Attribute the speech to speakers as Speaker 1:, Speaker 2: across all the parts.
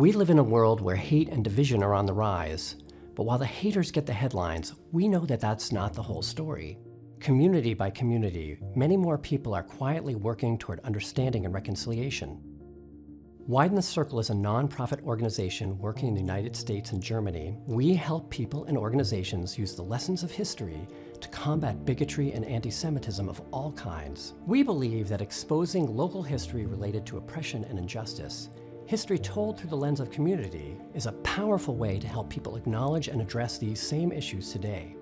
Speaker 1: We live in a world where hate and division are on the rise, but while the haters get the headlines, we know that that's not the whole story. Community by community, many more people are quietly working toward understanding and reconciliation. Widen the Circle is a nonprofit organization working in the United States and Germany. We help people and organizations use the lessons of history to combat bigotry and antisemitism of all kinds. We believe that exposing local history related to oppression and injustice, history told through the lens of community, is a powerful way to help people acknowledge and address these same issues today.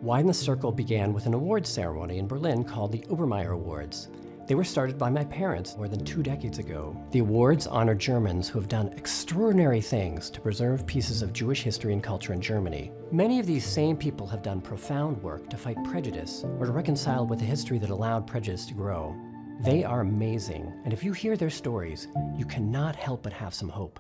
Speaker 1: Widen the Circle began with an awards ceremony in Berlin called the Über Awards. They were started by my parents more than 2 decades ago. The awards honor Germans who have done extraordinary things to preserve pieces of Jewish history and culture in Germany. Many of these same people have done profound work to fight prejudice or to reconcile with a history that allowed prejudice to grow. They are amazing, and if you hear their stories, you cannot help but have some hope.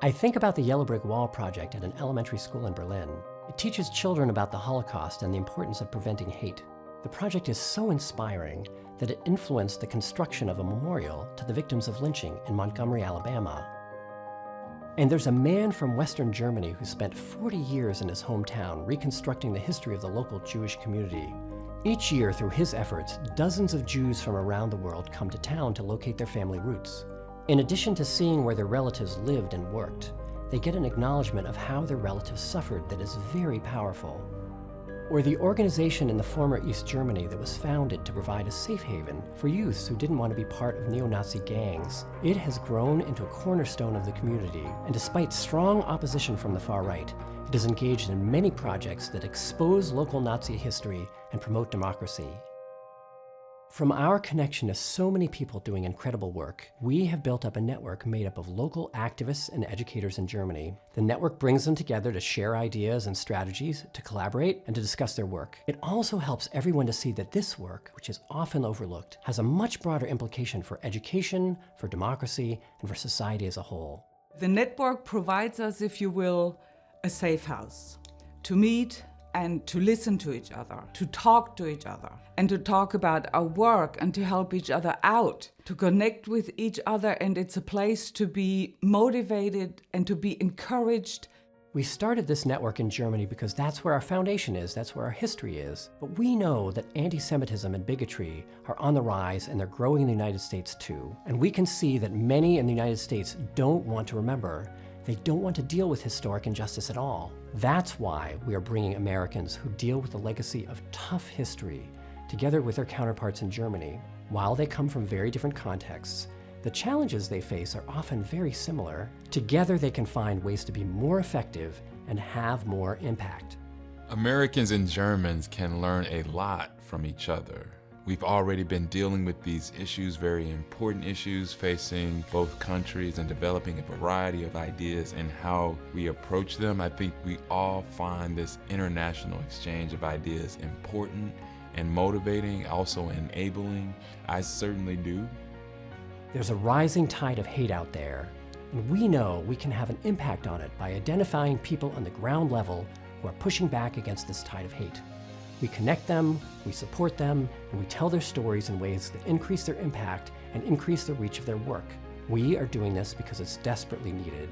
Speaker 1: I think about the Yellow Brick Wall project at an elementary school in Berlin. It teaches children about the Holocaust and the importance of preventing hate. The project is so inspiring that it influenced the construction of a memorial to the victims of lynching in Montgomery, Alabama. And there's a man from Western Germany who spent 40 years in his hometown reconstructing the history of the local Jewish community. Each year, through his efforts, dozens of Jews from around the world come to town to locate their family roots. In addition to seeing where their relatives lived and worked, they get an acknowledgement of how their relatives suffered that is very powerful. Or the organization in the former East Germany that was founded to provide a safe haven for youths who didn't want to be part of neo-Nazi gangs. It has grown into a cornerstone of the community, and despite strong opposition from the far right, it is engaged in many projects that expose local Nazi history and promote democracy. From our connection to so many people doing incredible work, we have built up a network made up of local activists and educators in Germany. The network brings them together to share ideas and strategies, to collaborate, and to discuss their work. It also helps everyone to see that this work, which is often overlooked, has a much broader implication for education, for democracy, and for society as a whole.
Speaker 2: The network provides us, if you will, a safe house to meet and to listen to each other, to talk to each other, and to talk about our work and to help each other out, to connect with each other, and it's a place to be motivated and to be encouraged.
Speaker 1: We started this network in Germany because that's where our foundation is, that's where our history is. But we know that anti-Semitism and bigotry are on the rise and they're growing in the United States too. And we can see that many in the United States don't want to remember. They don't want to deal with historic injustice at all. That's why we are bringing Americans who deal with the legacy of tough history together with their counterparts in Germany. While they come from very different contexts, the challenges they face are often very similar. Together they can find ways to be more effective and have more impact.
Speaker 3: Americans and Germans can learn a lot from each other. We've already been dealing with these issues, very important issues facing both countries, and developing a variety of ideas and how we approach them. I think we all find this international exchange of ideas important and motivating, also enabling. I certainly do.
Speaker 1: There's a rising tide of hate out there, and we know we can have an impact on it by identifying people on the ground level who are pushing back against this tide of hate. We connect them, we support them, and we tell their stories in ways that increase their impact and increase the reach of their work. We are doing this because it's desperately needed.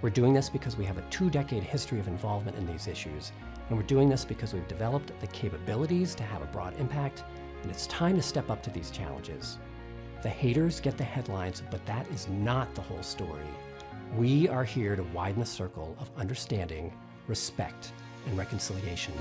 Speaker 1: We're doing this because we have a 2-decade history of involvement in these issues, and we're doing this because we've developed the capabilities to have a broad impact, and it's time to step up to these challenges. The haters get the headlines, but that is not the whole story. We are here to widen the circle of understanding, respect, and reconciliation.